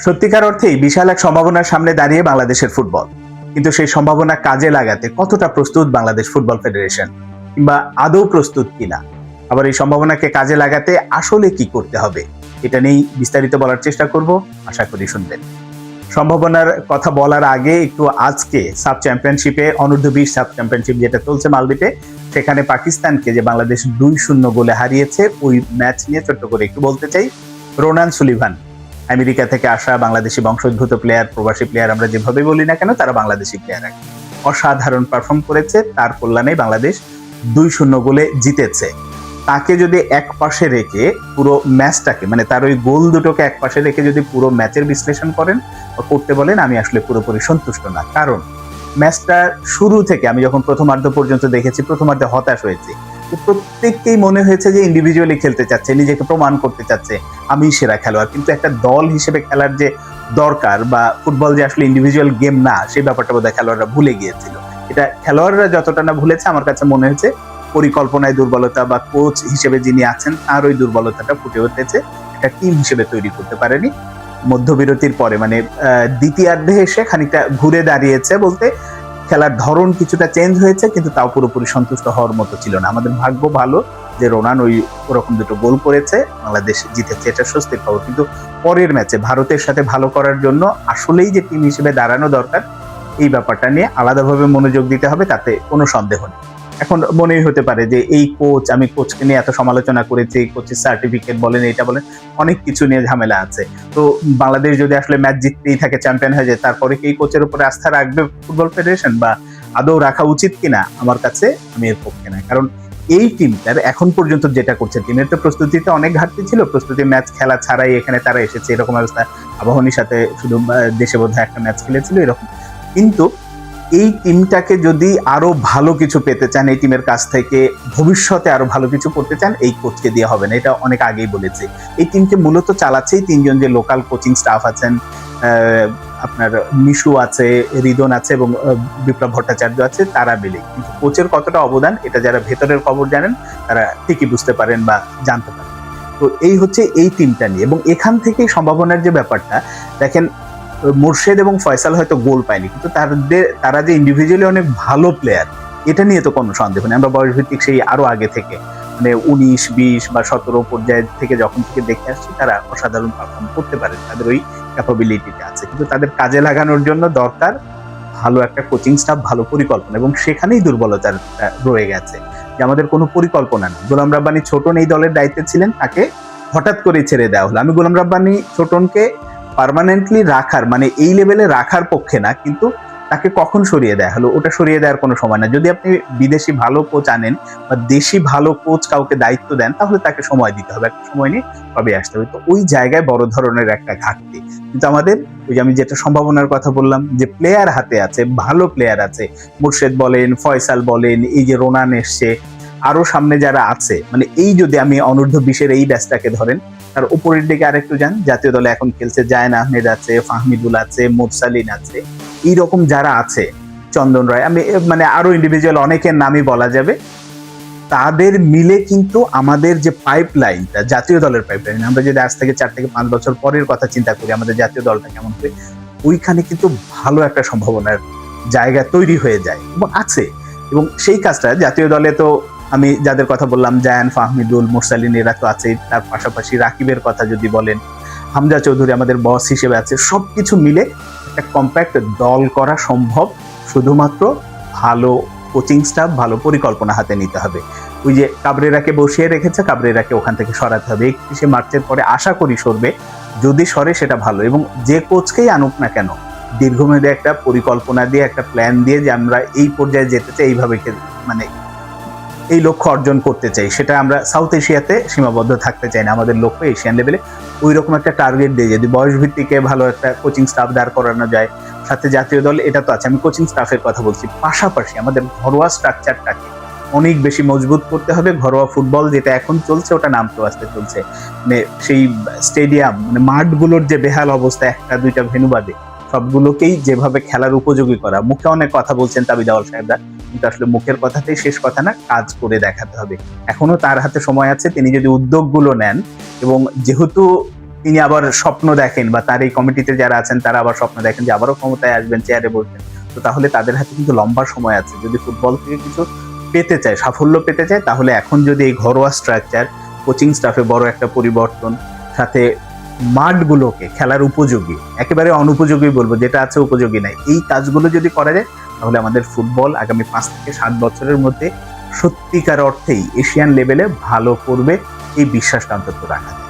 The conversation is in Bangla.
সত্যিকার অর্থেই বিশাল এক সম্ভাবনার সামনে দাঁড়িয়ে বাংলাদেশের ফুটবল। কিন্তু সেই সম্ভাবনা কাজে লাগাতে কতটা প্রস্তুত বাংলাদেশ ফুটবল ফেডারেশন, কিংবা আদৌ প্রস্তুত কিনা? আবার এই সম্ভাবনাকে কাজে লাগাতে আসলে কি করতে হবে, এটা নিয়েই বিস্তারিত বলার চেষ্টা করব। আশা করি শুনবেন। সম্ভাবনার কথা বলার আগে একটু আজকে সাব চ্যাম্পিয়নশিপে অনূর্ধ্ব-20 সাব চ্যাম্পিয়নশিপ যেটা চলছে মালদ্বীপে, সেখানে পাকিস্তানকে যে বাংলাদেশ 2-0 গোলে হারিয়েছে, ওই ম্যাচ নিয়ে ছোট্ট করে একটু বলতে চাই। রোনান সুলিভান, আমেরিকা থেকে আসা বাংলাদেশি বংশোদ্ভূত প্লেয়ার, প্রবাসী প্লেয়ার আমরা যেভাবে বলি না কেন, তারা বাংলাদেশি প্লেয়ার, অসাধারণ পারফর্ম করেছে। তার কল্যাণে বাংলাদেশ 2-0 গোলে জিতেছে। তাকে যদি এক পাশে রেখে পুরো ম্যাচটাকে, মানে তার ওই গোল দুটোকে এক পাশে রেখে যদি পুরো ম্যাচের বিশ্লেষণ করেন বা করতে বলেন, আমি আসলে পুরোপুরি সন্তুষ্ট না। কারণ ম্যাচটা শুরু থেকে আমি যখন প্রথমার্ধ পর্যন্ত দেখেছি, প্রথমার্ধে হতাশ হয়েছি। প্রত্যেককেই মনে হয়েছে যে ইন্ডিভিজুয়ালি খেলতে চাচ্ছে, নিজেকে প্রমাণ করতে চাচ্ছে আমি সেরা খেলোয়াড়। কিন্তু একটা দল হিসেবে খেলার যে দরকার, বা ফুটবল যে আসলে ইন্ডিভিজুয়াল গেম না, সেই ব্যাপারটা বোধহয় খেলোয়াড়রা ভুলে গিয়েছিল। এটা খেলোয়াড়রা যতটা না ভুলেছে, আমার কাছে মনে হয়েছে পরিকল্পনায় দুর্বলতা, বা কোচ হিসেবে যিনি আছেন তার ওই দুর্বলতাটা ফুটে উঠেছে। একটা টিম হিসেবে তৈরি করতে পারেনি। মধ্যবিরতির পরে, মানে দ্বিতীয়ার্ধে এসে খানিকটা ঘুরে দাঁড়িয়েছে, বলতে খেলার ধরন কিছুটা চেঞ্জ হয়েছে, কিন্তু তাও পুরোপুরি সন্তুষ্ট হওয়ার মতো ছিল না। আমাদের ভাগ্য ভালো যে রোনান ওরকম দুটো গোল করেছে, বাংলাদেশ জিতেছে, এটা স্বস্তির খবর। কিন্তু পরের ম্যাচে ভারতের সাথে ভালো করার জন্য আসলেই যে টিম হিসেবে দাঁড়ানো দরকার, এই ব্যাপারটা নিয়ে আলাদাভাবে মনোযোগ দিতে হবে, তাতে কোনো সন্দেহ নেই। এখন মনেই হতে পারে যে এই কোচ, আমি কোচকে নিয়ে এত সমালোচনা করেছি, কোচের সার্টিফিকেট বলেন, এটা বলেন, অনেক কিছু নিয়ে ঝামেলা আছে। তো বাংলাদেশ যদি আসলে ম্যাচ জিততেই থাকে, চ্যাম্পিয়ন হয়ে যায়, তারপরে কি এই কোচের উপরে আস্থা রাখবে ফুটবল ফেডারেশন, বা আদৌ রাখা উচিত কিনা? আমার কাছে আমি এর পক্ষে না। কারণ এই টিমটার এখন পর্যন্ত যেটা করছে, টিমের তো প্রস্তুতিতে অনেক ঘাটতি ছিল। প্রস্তুতি ম্যাচ খেলা ছাড়াই এখানে তারা এসেছে, এরকম অবস্থা। আবাহনীর সাথে শুধু দেশে বোধহয় একটা ম্যাচ খেলেছিল, এরকম। কিন্তু এই টিমটাকে যদি আরো ভালো কিছু পেতে চান, এই টিমের কাছ থেকে ভবিষ্যতে আরো ভালো কিছু করতে চান, এই কোচকে দিয়ে হবে না, এটা অনেক আগেই বলেছে। এই টিমকে মূলত চালাচ্ছেই তিনজন যে লোকাল কোচিং স্টাফ আছেন, আপনার মিশু আছে, রিদন আছে, এবং বিপ্লব ভট্টাচার্য আছে, তারা মিলে। কিন্তু কোচের কতটা অবদান, এটা যারা ভেতরের খবর জানেন তারা ঠিকই বুঝতে পারেন বা জানতে পারেন। তো এই হচ্ছে এই টিমটা নিয়ে, এবং এখান থেকেই সম্ভাবনার যে ব্যাপারটা দেখেন, মোর্শেদ এবং ফয়সাল হয়তো গোল পায়নি, কিন্তু তারা যে ইন্ডিভিজুয়ালি অনেক ভালো প্লেয়ার, এটা নিয়ে তো কোনো সন্দেহ নেই। আমরা বয়স ভিত্তিক সেই আরো আগে থেকে, মানে 19, 20 বা 17 পর্যায়ে থেকে যখন থেকে দেখে আসছি, তারা অসাধারণ পারফর্ম করতে পারে, তাদের ওই ক্যাপাবিলিটিটা আছে। কিন্তু তাদের কাজে লাগানোর জন্য দরকার ভালো একটা কোচিং স্টাফ, ভালো পরিকল্পনা, এবং সেখানেই দুর্বলতা রয়ে গেছে, যে আমাদের কোনো পরিকল্পনা নেই। গোলাম রাব্বানি ছোটন এই দলের দায়িত্বে ছিলেন, তাকে হঠাৎ করে ছেড়ে দেওয়া হলো। আমি গোলাম রাব্বানি ছোটনকে পার্মানেন্টলি রাখার, মানে এই লেভেলে রাখার পক্ষে না, কিন্তু তাকে কখন সরিয়ে দেওয়া হলো, ওটা সরিয়ে দেওয়ার কোনো সময় না। যদি আপনি বিদেশি ভালো কোচ আনেন বা দেশি ভালো কোচ কাউকে দায়িত্ব দেন, তাহলে তাকে সময় দিতে হবে, একটা সময় নিয়ে কবে আসতে হবে। তো ওই জায়গায় বড় ধরনের একটা ঘাটতি। কিন্তু আমাদের ওই যে আমি যেটা সম্ভাবনার কথা বললাম, যে প্লেয়ার হাতে আছে, ভালো প্লেয়ার আছে, মুর্শেদ বলেন, ফয়সাল বলেন, এই যে রোনান এসছে, আরো সামনে যারা আছে, মানে এই যদি আমি অনূর্ধ্ব-20 এই ব্যাচটাকে ধরেন, তার উপরের দিকে আরেকটু যান, জাতীয় দলে এখন খেলছে জায়েন আহমেদ আছে, ফাহমিদুল আছে, মোরসালিন আছে, এইরকম যারা আছে, চন্দন রায়, আমি মানে আরো ইন্ডিভিজুয়াল অনেকের নামই বলা যাবে। তাদের মিলে কিন্তু আমাদের যে পাইপলাইনটা, জাতীয় দলের পাইপলাইন, আমরা যদি আজ থেকে 4 থেকে 5 বছর পরের কথা চিন্তা করি, আমাদের জাতীয় দলটা কেমন হবে, ওইখানে কিন্তু ভালো একটা সম্ভাবনার জায়গা তৈরি হয়ে যায় এবং আছে। এবং সেই কাজটা জাতীয় দলে তো আমি যাদের কথা বললাম, জায়ান, ফাহমিদুল, মোরসালিন, এরা তো আছে। তার পাশাপাশি রাকিবের কথা যদি বলেন, হামজা চৌধুরী আমাদের বস হিসেবে আছে। সবকিছু মিলে একটা কম্প্যাক্ট দল করা সম্ভব, শুধুমাত্র ভালো কোচিং স্টাফ, ভালো পরিকল্পনা হাতে নিতে হবে। ওই যে কাবরেরাকে বসিয়ে রেখেছে, কাবরেরাকে ওখান থেকে সরাতে হবে। 31শে মার্চের পরে আশা করি সরবে, যদি সরে সেটা ভালো। এবং যে কোচকেই আনুক না কেন, দীর্ঘমেয়াদী একটা পরিকল্পনা দিয়ে, একটা প্ল্যান দিয়ে, যে আমরা এই পর্যায়ে যেতে চাই, এইভাবে মানে এই লক্ষ্য অর্জন করতে চাই, সেটা আমরা সাউথ এশিয়াতে সীমাবদ্ধ থাকতে চাই না, আমাদের লক্ষ্য এশিয়ান লেভেলে। ওই রকম একটা টার্গেট দিয়ে যদি বয়স ভিত্তিকে ভালো একটা কোচিং স্টাফ দাঁড় করানো যায়, সাথে জাতীয় দল, এটা তো আছে, আমি কোচিং স্টাফের কথা বলছি, পাশাপাশি আমাদের ঘরোয়া স্ট্রাকচারটাকে অনেক বেশি মজবুত করতে হবে। ঘরোয়া ফুটবল যেটা এখন চলছে, ওটা নামতে আসতে চলছে, মানে সেই স্টেডিয়াম, মানে মাঠগুলোর যে বেহাল অবস্থা, 1-2টা ভেন্যু বাদে সবগুলোকেই যেভাবে খেলার উপযোগী করা। মুখে অনেক কথা বলছেন তাবিদাওয়াল সাহেবরা, কিন্তু আসলে মুখের কথাতেই শেষ কথা না, কাজ করে দেখাতে হবে। এখনো তার হাতে সময় আছে, তিনি যদি উদ্যোগগুলো নেন। এবং যেহেতু তিনি আবার স্বপ্ন দেখেন, বা তার এই কমিটিতে যারা আছেন তারা আবার স্বপ্ন দেখেন যে আবারও ক্ষমতায় আসবেন, চেয়ারে বসবেন, তো তাহলে তাদের হাতে কিন্তু লম্বা সময় আছে। যদি ফুটবল থেকে কিছু পেতে চায়, সাফল্য পেতে চায়, তাহলে এখন যদি এই ঘরোয়া স্ট্রাকচার, কোচিং স্টাফে বড় একটা পরিবর্তন, সাথে মাঠগুলোকে খেলার উপযোগী, একেবারে অনুপযোগী বলবো, যেটা আছে উপযোগী নাই, এই কাজগুলো যদি করা যায়, তাহলে আমাদের ফুটবল আগামী 5 থেকে 7 বছরের মধ্যে সত্যিকার অর্থেই এশিয়ান লেভেলে ভালো করবে, এই বিশ্বাসটা অন্তত রাখা যায়।